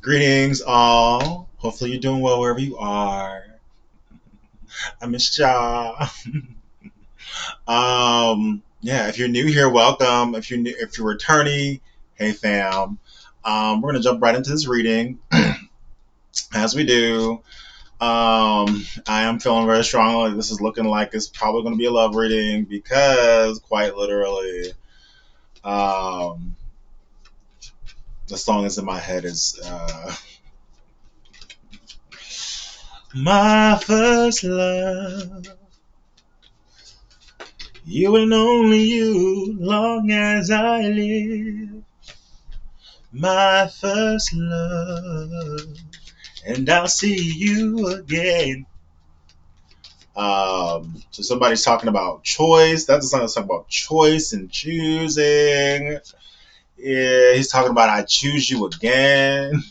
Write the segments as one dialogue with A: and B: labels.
A: Greetings, all. Hopefully, you're doing well wherever you are. I missed y'all. Yeah, if you're new here, welcome. If you're returning, hey fam. We're gonna jump right into this reading, as we do. I am feeling very strongly. This is looking like it's probably gonna be a love reading because, quite literally, um, the song that's in my head is "My First Love." You and only you, long as I live, my first love, and I'll see you again. So somebody's talking about choice. That's a song that's talking about choice and choosing. Yeah, he's talking about I choose you again.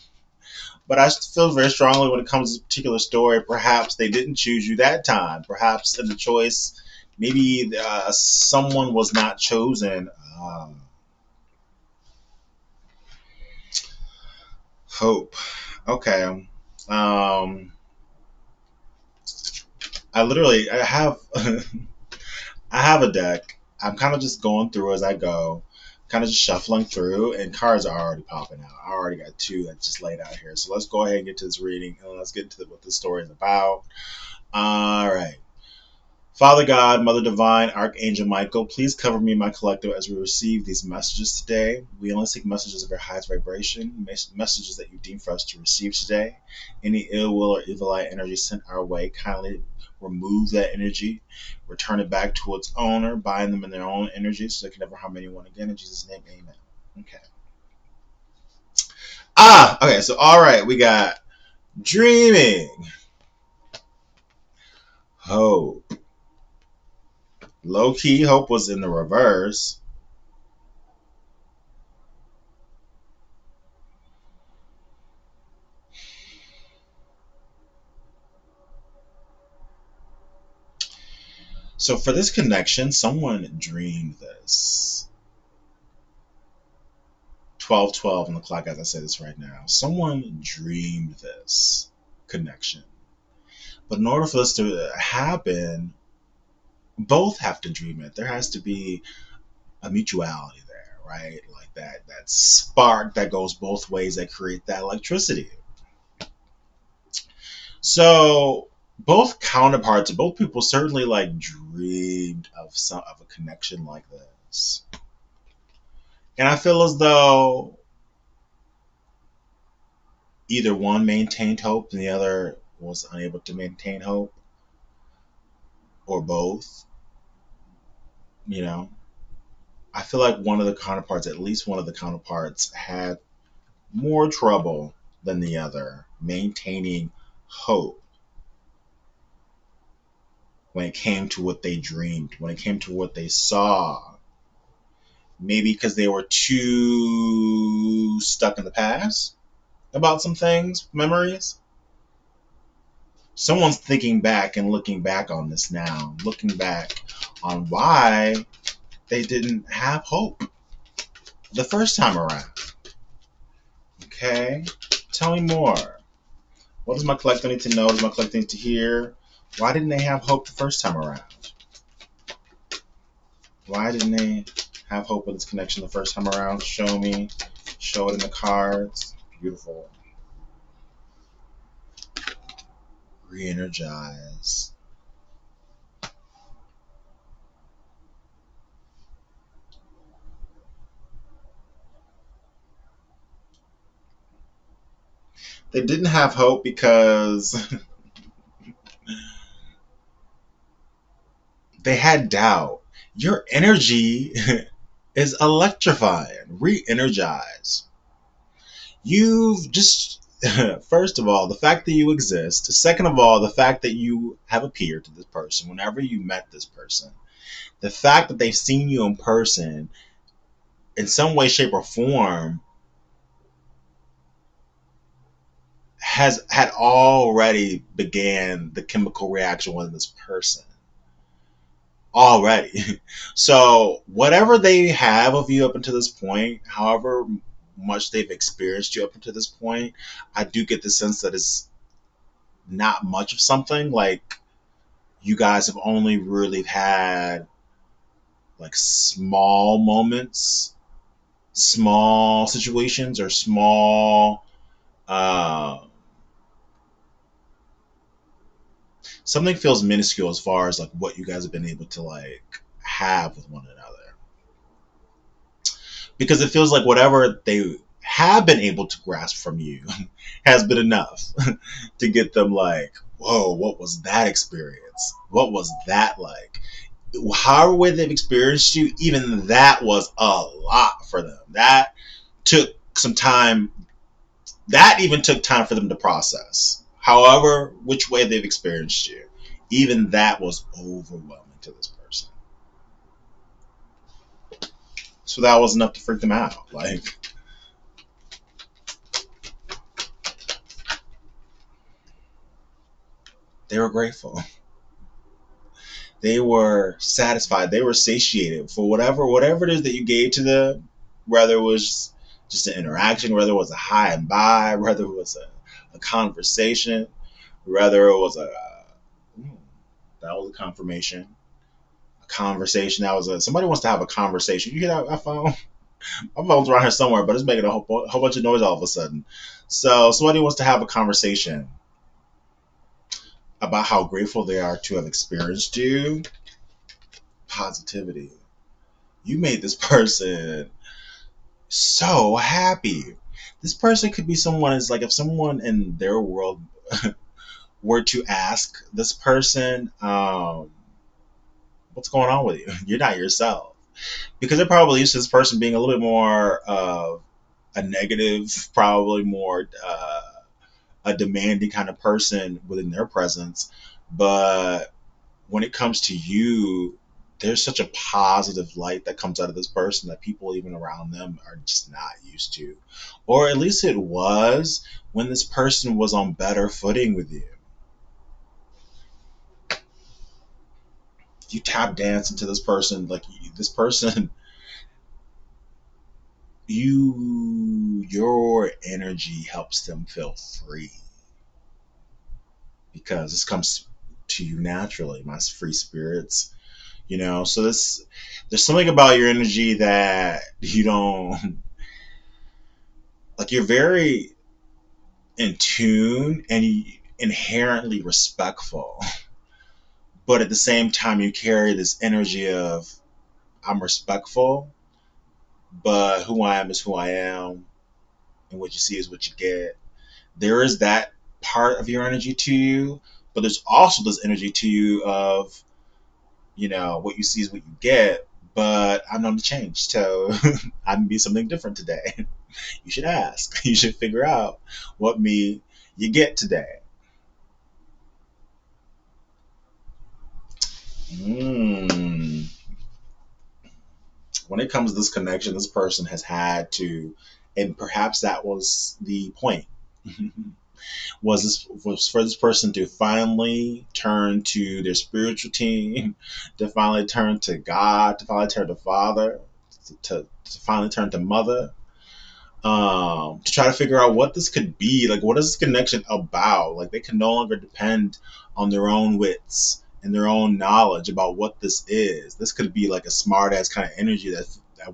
A: But I feel very strongly when it comes to this particular story. Perhaps they didn't choose you that time. Perhaps in the choice, maybe someone was not chosen. Hope. Okay. Um, I have I have a deck. I'm kind of just going through as I go, kind of just shuffling through, and cards are already popping out. I already got two that just laid out here. So let's go ahead and get to this reading, and let's get into what this story is about. All right. Father God, Mother Divine, Archangel Michael, please cover me and my collective as we receive these messages today. We only seek messages of your highest vibration, messages that you deem for us to receive today. Any ill will or evil eye energy sent our way, kindly remove that energy, return it back to its owner, bind them in their own energy so they can never harm anyone again. In Jesus' name, amen. Okay. Okay, so all right, we got dreaming, hope. Low key hope was in the reverse. So for this connection, someone dreamed this. 12:12 on the clock as I say this right now. Someone dreamed this connection. But in order for this to happen, both have to dream it. There has to be a mutuality there, right? Like that spark that goes both ways that create that electricity. So both counterparts, both people certainly like dreamed of a connection like this. And I feel as though either one maintained hope and the other was unable to maintain hope, or both. You know, I feel like one of the counterparts, at least one of the counterparts, had more trouble than the other maintaining hope when it came to what they dreamed, when it came to what they saw. Maybe because they were too stuck in the past about some things, memories. Someone's thinking back and looking back on this now, looking back on why they didn't have hope the first time around. Okay? Tell me more. What does my collector need to know? What does my collector need to hear? Why didn't they have hope the first time around? Why didn't they have hope with this connection the first time around? Show me. Show it in the cards. Beautiful. Re-energize. They didn't have hope because they had doubt. Your energy is electrifying. Re-energize. You've just, first of all, the fact that you exist. Second of all, the fact that you have appeared to this person whenever you met this person. The fact that they've seen you in person in some way, shape, or form has had already began the chemical reaction with this person already. So whatever they have of you up until this point, however much they've experienced you up until this point, I do get the sense that it's not much of something. Like you guys have only really had like small moments, small situations, or small uh, something feels minuscule as far as like what you guys have been able to like have with one another, because it feels like whatever they have been able to grasp from you has been enough to get them like, whoa, what was that experience? What was that like? However way they've experienced you, even that was a lot for them. That took some time. That even took time for them to process. However, which way they've experienced you, even that was overwhelming to this person. So that was enough to freak them out. Like they were grateful. They were satisfied. They were satiated for whatever it is that you gave to them, whether it was just an interaction, whether it was a hi and bye, whether it was a conversation, whether it was a that was a confirmation, a conversation. That was a somebody wants to have a conversation. You hear that? I found my phone's around here somewhere, but it's making a whole bunch of noise all of a sudden. So somebody wants to have a conversation about how grateful they are to have experienced you. Positivity. You made this person so happy. This person could be someone is like if someone in their world were to ask this person, what's going on with you? You're not yourself. Because they're probably used to this person being a little bit more of a negative, probably more a demanding kind of person within their presence. But when it comes to you, there's such a positive light that comes out of this person that people even around them are just not used to. Or at least it was when this person was on better footing with you. You tap dance into this person, like this person, your energy helps them feel free because this comes to you naturally, my free spirits. So there's something about your energy that you don't like. You're very in tune and inherently respectful, but at the same time you carry this energy of I'm respectful, but who I am is who I am, and what you see is what you get. There is that part of your energy to you, but there's also this energy to you of what you see is what you get. But I'm known to change, so I can be something different today. You should ask. You should figure out what me you get today. Mm. When it comes to this connection, this person has had to, and perhaps that was the point. Was for this person to finally turn to their spiritual team, to finally turn to God, to finally turn to Father, to finally turn to Mother, to try to figure out what this could be. Like, what is this connection about? Like, they can no longer depend on their own wits and their own knowledge about what this is. This could be like a smart ass kind of energy that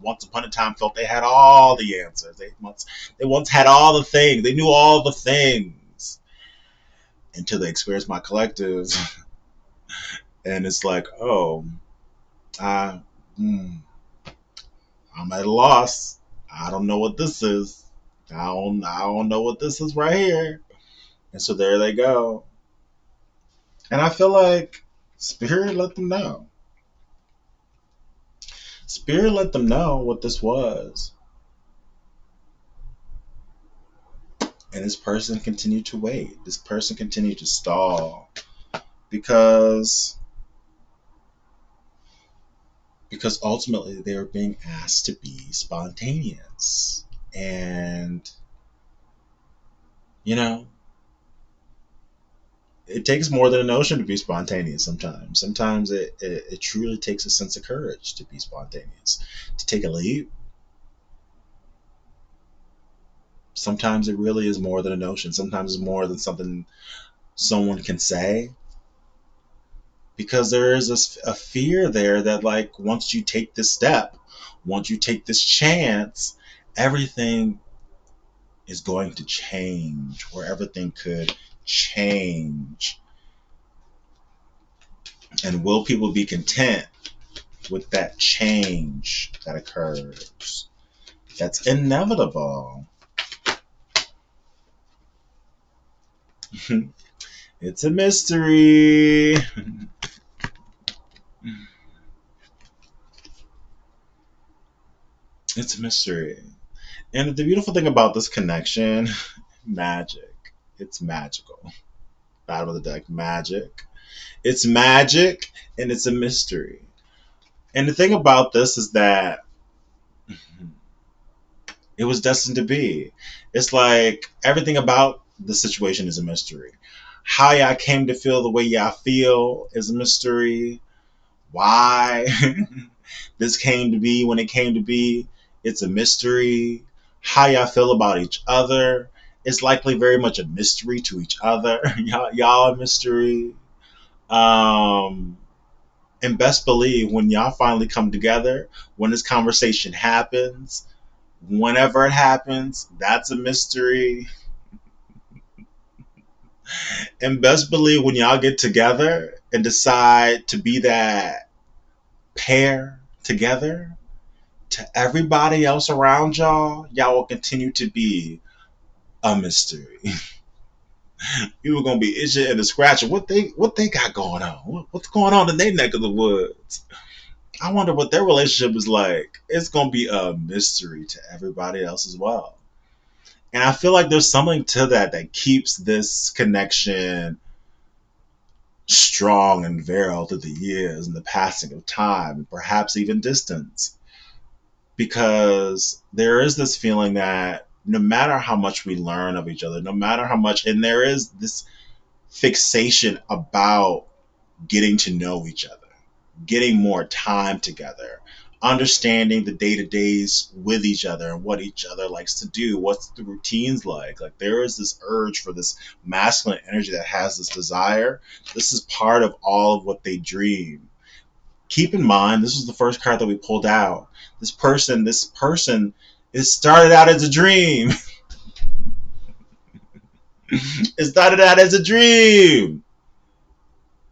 A: once upon a time felt they had all the answers. They once had all the things. They knew all the things until they experienced my collectives, and it's like, oh, I, hmm, I'm at a loss. I don't know what this is. I don't know what this is right here. And so there they go. And I feel like Spirit let them know. Spirit let them know what this was. And this person continued to wait. This person continued to stall because because ultimately they were being asked to be spontaneous. And you know, it takes more than an ocean to be spontaneous sometimes. Sometimes it truly takes a sense of courage to be spontaneous, to take a leap, Sometimes it really is more than a notion. Sometimes it's more than something someone can say, because there is a fear there that, like, once you take this step, once you take this chance, everything is going to change, or everything could change. And will people be content with that change that occurs? That's inevitable. It's a mystery. It's a mystery. And the beautiful thing about this connection, magic. It's magical. Bottom of the deck, magic. It's magic, and it's a mystery. And the thing about this is that it was destined to be. It's like everything about the situation is a mystery. How y'all came to feel the way y'all feel is a mystery. Why this came to be when it came to be, it's a mystery. How y'all feel about each other, it's likely very much a mystery to each other. Y'all a mystery. Um, and best believe when y'all finally come together, when this conversation happens, whenever it happens, that's a mystery. And best believe when y'all get together and decide to be that pair together, to everybody else around y'all, y'all will continue to be a mystery. People gonna be itching and scratching. What they got going on? What's going on in their neck of the woods? I wonder what their relationship is like. It's gonna be a mystery to everybody else as well. And I feel like there's something to that that keeps this connection strong and virile through the years and the passing of time, and perhaps even distance. Because there is this feeling that no matter how much we learn of each other, no matter how much, and there is this fixation about getting to know each other, getting more time together, understanding the day to days with each other and what each other likes to do, what's the routines like. Like, there is this urge for this masculine energy that has this desire. This is part of all of what they dream. Keep in mind, this was the first card that we pulled out. This person, it started out as a dream. It started out as a dream.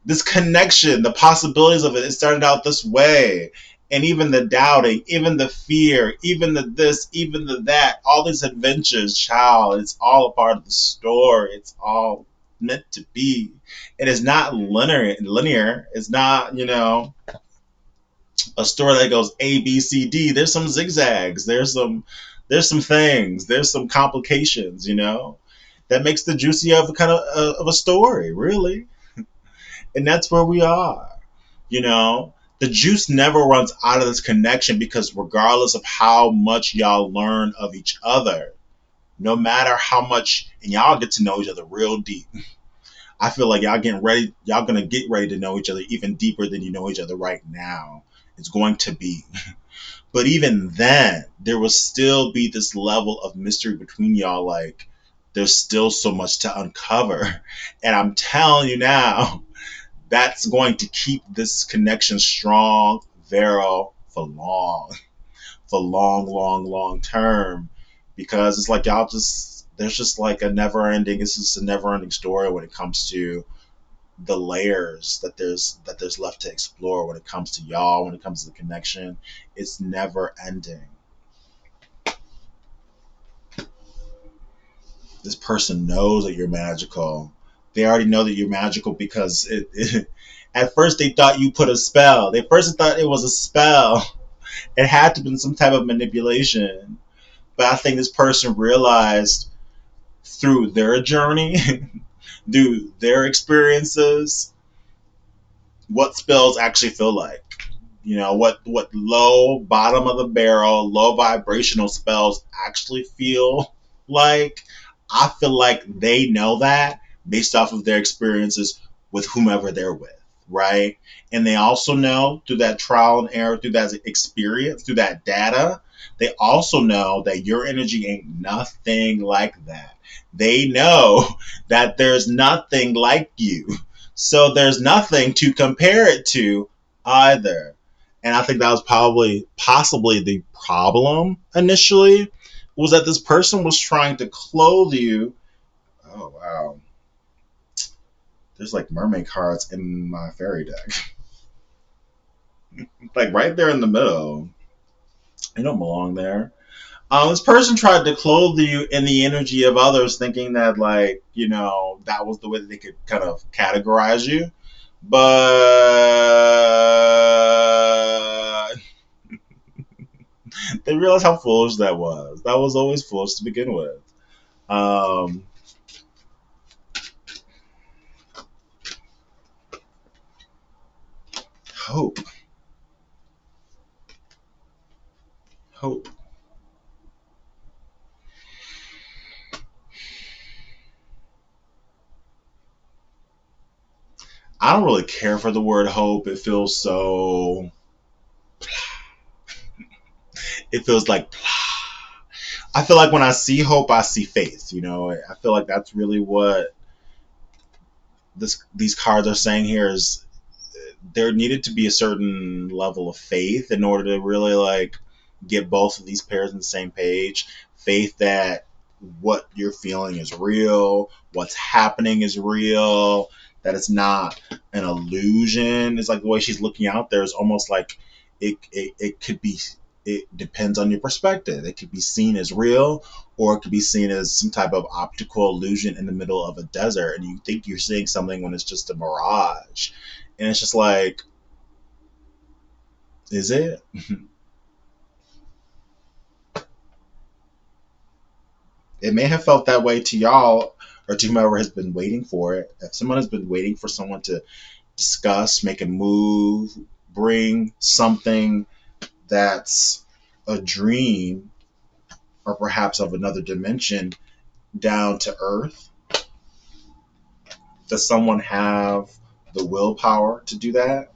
A: This connection, the possibilities of it, it started out this way. And even the doubting, even the fear, even the this, even the that, all these adventures, child, it's all a part of the story. It's all meant to be. It is not linear. It's not, a story that goes A, B, C, D. There's some zigzags. There's some things. There's some complications. That makes the juicy of a kind of a story, really. And that's where we are. You know, the juice never runs out of this connection, because regardless of how much y'all learn of each other, no matter how much, and y'all get to know each other real deep. I feel like y'all gonna get ready to know each other even deeper than you know each other right now. It's going to be. But even then, there will still be this level of mystery between y'all. Like, there's still so much to uncover. And I'm telling you now, that's going to keep this connection strong, virile, for long, long, long term. Because it's like there's just like it's just a never ending story when it comes to the layers that there's left to explore when it comes to y'all, when it comes to the connection. It's never ending. This person knows that you're magical. They already know that you're magical because at first they thought you put a spell. They first thought it was a spell. It had to have been some type of manipulation. But I think this person realized through their journey, through their experiences, what spells actually feel like. What low bottom of the barrel, low vibrational spells actually feel like. I feel like they know that based off of their experiences with whomever they're with, right? And they also know through that trial and error, through that experience, through that data, they also know that your energy ain't nothing like that. They know that there's nothing like you. So there's nothing to compare it to either. And I think that was probably possibly the problem initially, was that this person was trying to clothe you. Oh wow. There's like mermaid cards in my fairy deck. Like right there in the middle. You don't belong there. This person tried to clothe you in the energy of others, thinking that, like, that was the way that they could kind of categorize you. But they realized how foolish that was. That was always foolish to begin with. Um, hope. Hope. I don't really care for the word hope. It feels so. It feels like. I feel like when I see hope, I see faith. I feel like that's really what these cards are saying here is there needed to be a certain level of faith in order to really like get both of these pairs on the same page. Faith that what you're feeling is real, what's happening is real, that it's not an illusion. It's like the way she's looking out there is almost like it could be, it depends on your perspective. It could be seen as real, or it could be seen as some type of optical illusion in the middle of a desert, and you think you're seeing something when it's just a mirage. And it's just like, is it? It may have felt that way to y'all or to whomever has been waiting for it. If someone has been waiting for someone to discuss, make a move, bring something that's a dream or perhaps of another dimension down to earth, does someone have the willpower to do that?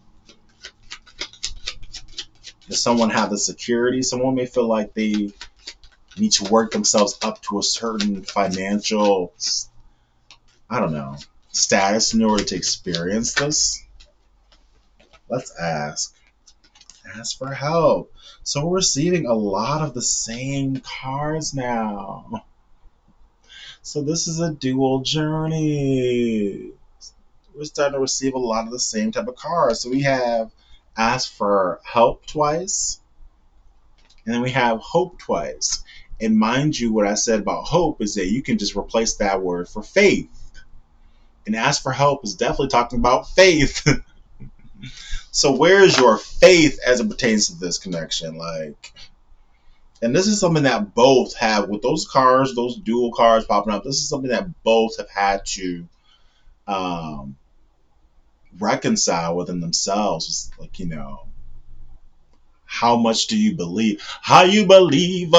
A: Does someone have the security? Someone may feel like they need to work themselves up to a certain financial, I don't know, status in order to experience this. Let's ask. Ask for help. So we're receiving a lot of the same cards now. So this is a dual journey. We're starting to receive a lot of the same type of cards. So we have ask for help twice, and then we have hope twice. And mind you, what I said about hope is that you can just replace that word for faith. And ask for help is definitely talking about faith. So where is your faith as it pertains to this connection? Like, and this is something that both have with those cards, those dual cards popping up. This is something that both have had to um, reconcile within themselves. It's like, how much do you believe? How you believe?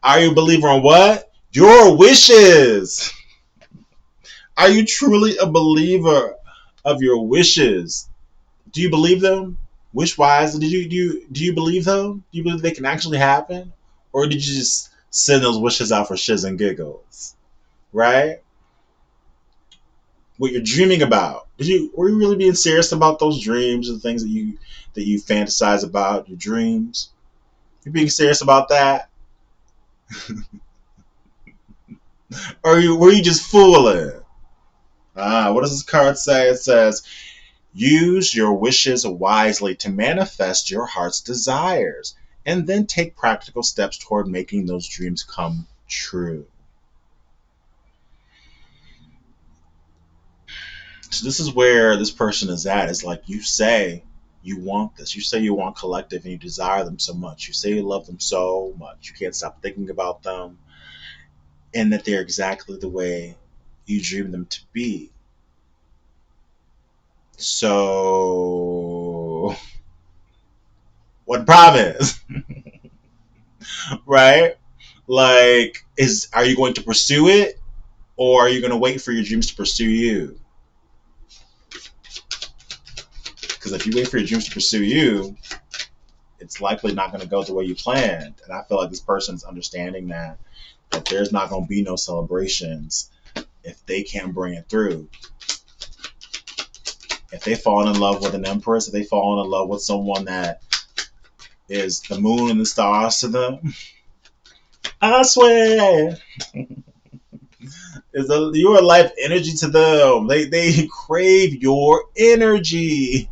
A: Are you a believer on what? Your wishes. Are you truly a believer of your wishes? Do you believe them? Wish wise, do you believe them? Do you believe they can actually happen, or did you just send those wishes out for shits and giggles? Right? What you're dreaming about? Were you really being serious about those dreams and things that you fantasize about? Your dreams? You're being serious about that, or were you just fooling? What does this card say? It says, use your wishes wisely to manifest your heart's desires, and then take practical steps toward making those dreams come true. So this is where this person is at. It's like you say you want this. You say you want collective and you desire them so much. You say you love them so much. You can't stop thinking about them and that they're exactly the way you dream them to be. So what the problem is? Right? Like, are you going to pursue it, or are you going to wait for your dreams to pursue you? Because if you wait for your dreams to pursue you, it's likely not going to go the way you planned. And I feel like this person's understanding that there's not going to be no celebrations if they can't bring it through. If they fall in love with an empress, if they fall in love with someone that is the moon and the stars to them, I swear, you're a life energy to them. They crave your energy.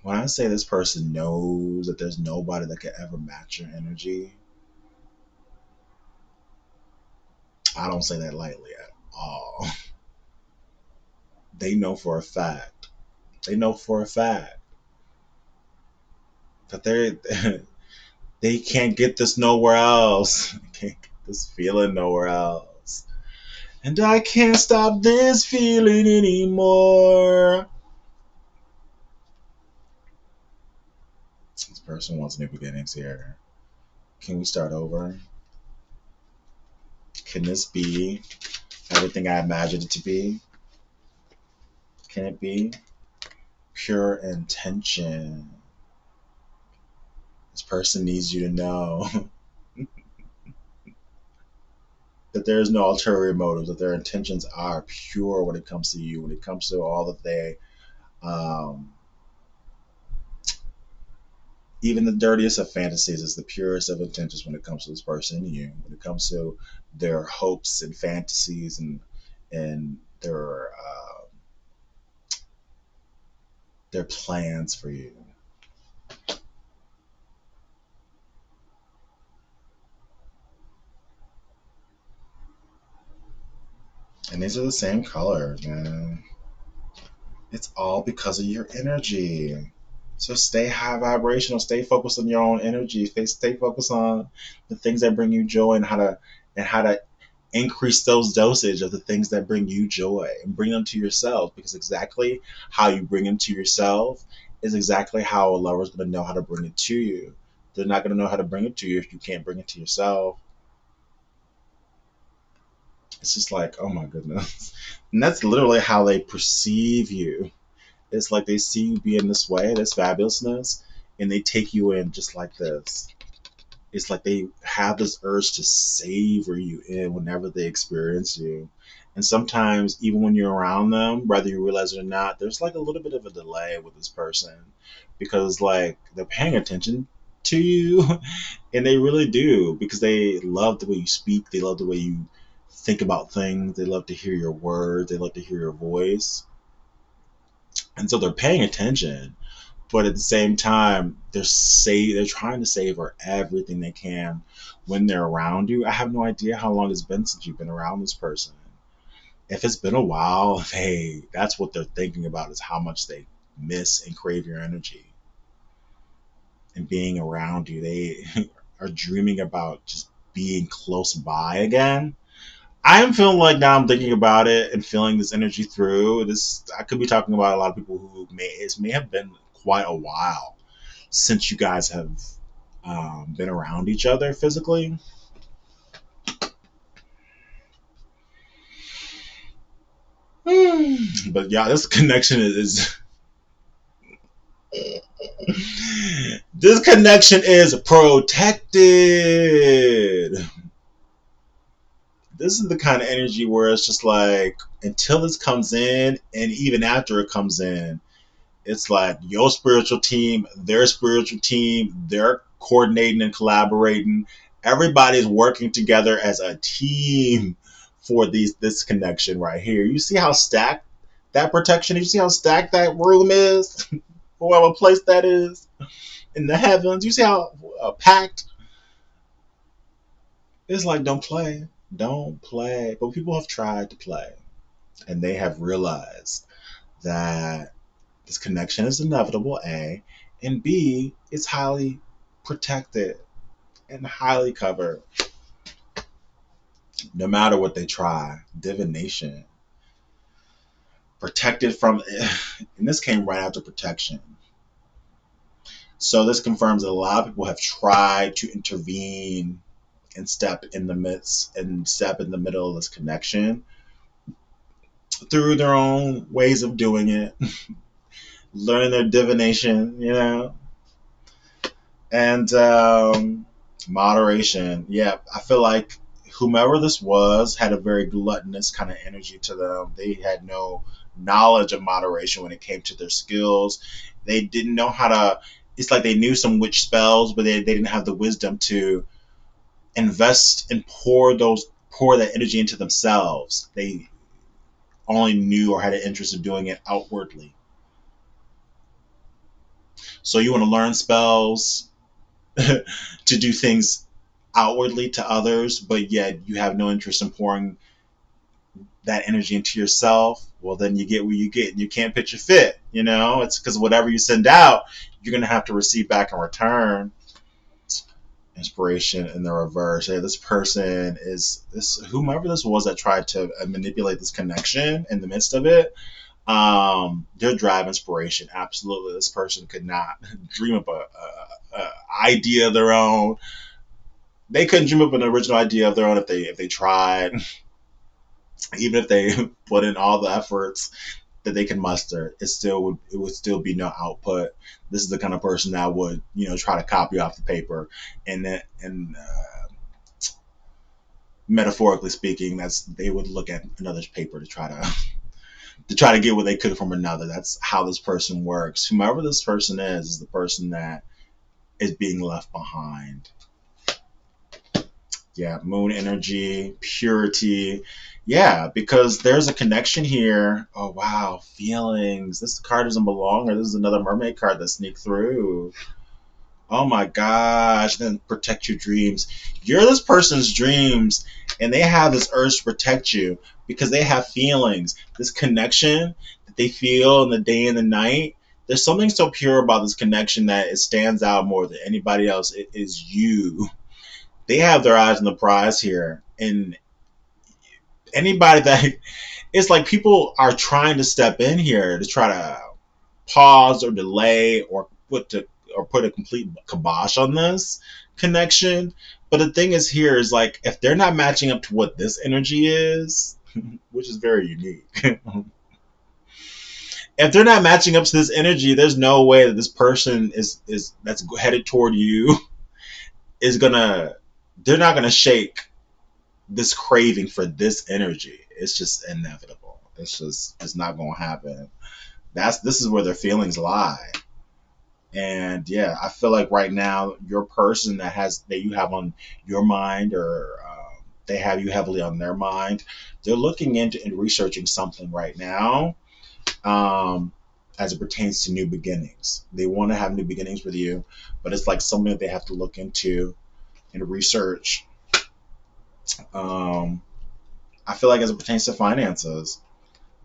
A: When I say this person knows that there's nobody that can ever match your energy, I don't say that lightly at all. They know for a fact. They know for a fact that they can't get this nowhere else. They can't get this feeling nowhere else. And I can't stop this feeling anymore. This person wants new beginnings here. Can we start over? Can this be everything I imagined it to be? Can it be pure intention? This person needs you to know that there is no ulterior motives, that their intentions are pure when it comes to you, when it comes to all that they, um, even the dirtiest of fantasies is the purest of intentions when it comes to this person and you, when it comes to their hopes and fantasies and their plans for you. And these are the same colors, man. It's all because of your energy. So stay high vibrational, stay focused on your own energy, stay focused on the things that bring you joy and how to increase those dosage of the things that bring you joy and bring them to yourself, because exactly how you bring them to yourself is exactly how a lover is going to know how to bring it to you. They're not going to know how to bring it to you if you can't bring it to yourself. It's just like, oh my goodness. And that's literally how they perceive you. It's like they see you being this way, this fabulousness, and they take you in just like this. It's like they have this urge to savor you in whenever they experience you. And sometimes, even when you're around them, whether you realize it or not, there's like a little bit of a delay with this person because, like, they're paying attention to you, and they really do because they love the way you speak, they love the way you think about things, they love to hear your words, they love to hear your voice. And so they're paying attention, but at the same time they're trying to savor everything they can when they're around you. I have no idea how long it's been since you've been around this person. If it's been a while, hey, that's what they're thinking about, is how much they miss and crave your energy and being around you. They are dreaming about just being close by again. I'm feeling like now I'm thinking about it and feeling this energy through this. I could be talking about a lot of people who may have been quite a while since you guys have been around each other physically. But yeah, this connection is this connection is protected. This is the kind of energy where it's just like until this comes in, and even after it comes in, it's like your spiritual team, their spiritual team, they're coordinating and collaborating. Everybody's working together as a team for this connection right here. You see how stacked that protection? You see how stacked that room is? Whoever place that is in the heavens. You see how packed? It's like don't play, don't play. But people have tried to play, and they have realized that this connection is inevitable, A, and B, it's highly protected and highly covered. No matter what they try, divination, protected from, and this came right after protection. So this confirms that a lot of people have tried to intervene and step in the midst and step in the middle of this connection, through their own ways of doing it, learning their divination, and moderation. Yeah, I feel like whomever this was had a very gluttonous kind of energy to them. They had no knowledge of moderation when it came to their skills. They didn't know how to. It's like they knew some witch spells, but they didn't have the wisdom to invest and pour that energy into themselves. They only knew or had an interest in doing it outwardly. So you want to learn spells to do things outwardly to others, but yet you have no interest in pouring that energy into yourself. Well, then you get what you get, and you can't pitch a fit. It's because whatever you send out, you're gonna have to receive back in return. Inspiration in the reverse. Hey, this person is this whomever this was that tried to manipulate this connection in the midst of it. Their drive inspiration. Absolutely, this person could not dream up a idea of their own. They couldn't dream up an original idea of their own if they tried, even if they put in all the efforts that they can muster. It would still be no output. This is the kind of person that would try to copy off the paper, and metaphorically speaking, that's they would look at another's paper to try to get what they could from another. That's how this person works. Whomever this person is the person that is being left behind. Yeah, moon energy, purity. Yeah, because there's a connection here. Oh wow, feelings. This card doesn't belong, or this is another mermaid card that sneaked through. Oh my gosh, then protect your dreams. You're this person's dreams, and they have this urge to protect you because they have feelings. This connection that they feel in the day and the night. There's something so pure about this connection that it stands out more than anybody else. It is you. They have their eyes on the prize here. And anybody that it's like people are trying to step in here to try to pause or delay or put a complete kibosh on this connection. But the thing is here is like if they're not matching up to what this energy is, which is very unique. If they're not matching up to this energy, there's no way that this person is that's headed toward you is gonna they're not gonna shake this craving for this energy. It's just inevitable. It's not gonna happen. This is where their feelings lie. And yeah, I feel like right now your person that you have on your mind, or they have you heavily on their mind, they're looking into and researching something right now, um, as it pertains to new beginnings. They want to have new beginnings with you, but it's like something that they have to look into and research. Um, I feel like as it pertains to finances.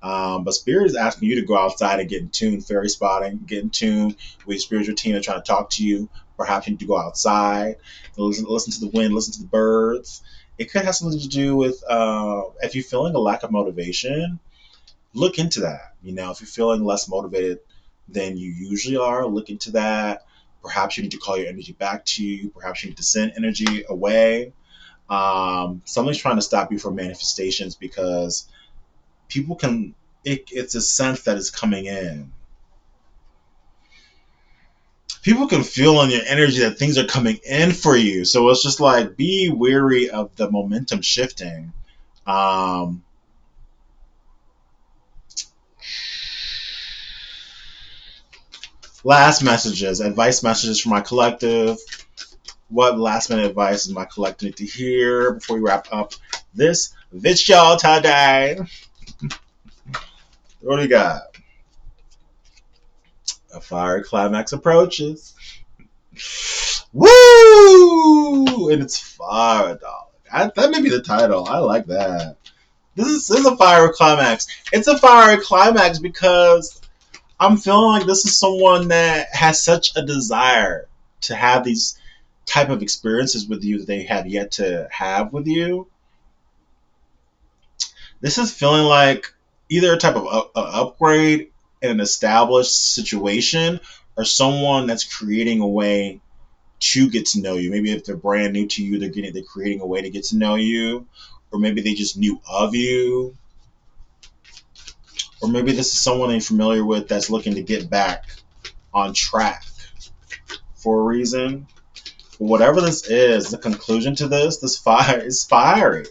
A: But Spirit is asking you to go outside and get in tune, fairy spotting, get in tune with your spiritual team. They're trying to talk to you. Perhaps you need to go outside, listen to the wind, listen to the birds. It could have something to do with if you're feeling a lack of motivation, look into that. If you're feeling less motivated than you usually are, look into that. Perhaps you need to call your energy back to you. Perhaps you need to send energy away. Something's trying to stop you from manifestations because people can it's a sense that is coming in. People can feel on your energy that things are coming in for you, so it's just like be wary of the momentum shifting. um Last messages, advice messages for my collective. What last minute advice is my collective need to hear before we wrap up this video today? What do we got? A fiery climax approaches. Woo! And it's fire, dog. That may be the title. I like that. This is a fiery climax. It's a fiery climax because I'm feeling like this is someone that has such a desire to have these type of experiences with you that they have yet to have with you. This is feeling like either a type of upgrade in an established situation, or someone that's creating a way to get to know you. Maybe if they're brand new to you, they're creating a way to get to know you, or maybe they just knew of you. Or maybe this is someone you're familiar with that's looking to get back on track for a reason. Whatever this is, the conclusion to this fire is fiery.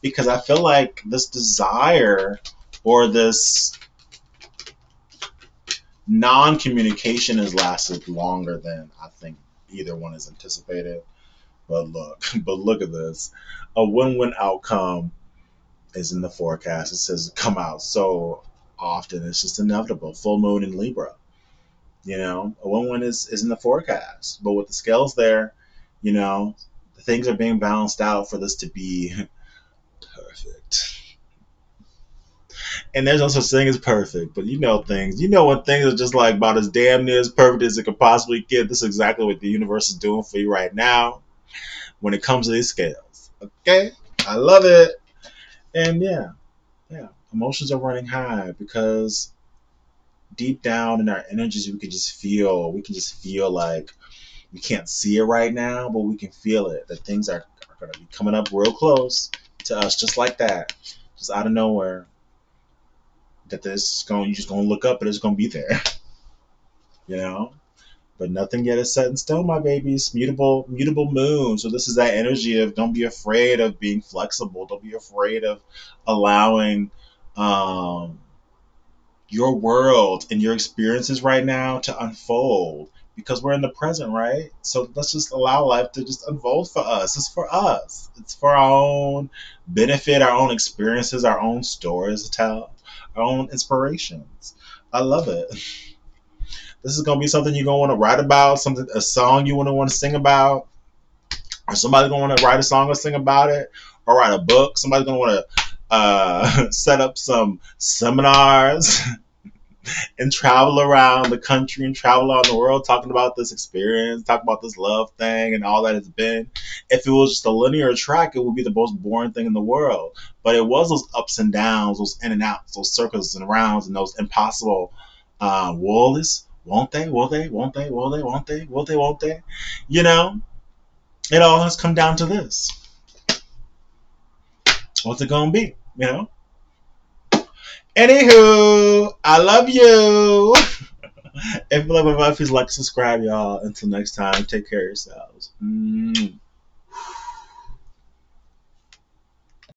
A: Because I feel like this desire or this non communication has lasted longer than I think either one is anticipated. But look, but look at this. A win-win outcome is in the forecast. It says come out so often. It's just inevitable. Full moon in Libra. A win-win is in the forecast. But with the scales there, you know, the things are being balanced out for this to be perfect. And there's no such thing as perfect, but things. When things are just like about as damn near as perfect as it could possibly get. This is exactly what the universe is doing for you right now when it comes to these scales. Okay? I love it. And yeah. Emotions are running high because deep down in our energies we can just feel like we can't see it right now, but we can feel it. That things are gonna be coming up real close to us just like that. Just out of nowhere. That you're just gonna look up and it's gonna be there. You know? But nothing yet is set in stone, my babies. Mutable moon. So this is that energy of don't be afraid of being flexible. Don't be afraid of allowing um, your world and your experiences right now to unfold. Because we're in the present, right? So let's just allow life to just unfold for us. It's for us. It's for our own benefit, our own experiences, our own stories to tell, our own inspirations. I love it. This is gonna be something you're gonna want to write about, a song you want to sing about, or somebody's gonna want to write a song or sing about it, or write a book. Somebody's gonna want to set up some seminars and travel around the country and travel around the world talking about this experience, talking about this love thing and all that it's been. If it was just a linear track, it would be the most boring thing in the world. But it was those ups and downs, those in and outs, those circles and rounds, and those impossible wills. Won't they? Will they? Won't they? Will they? Won't they? Will they? Won't they? You know, it all has come down to this. What's it gonna be? Anywho, I love you. If you love my vibe, please like, subscribe, y'all. Until next time, take care of yourselves.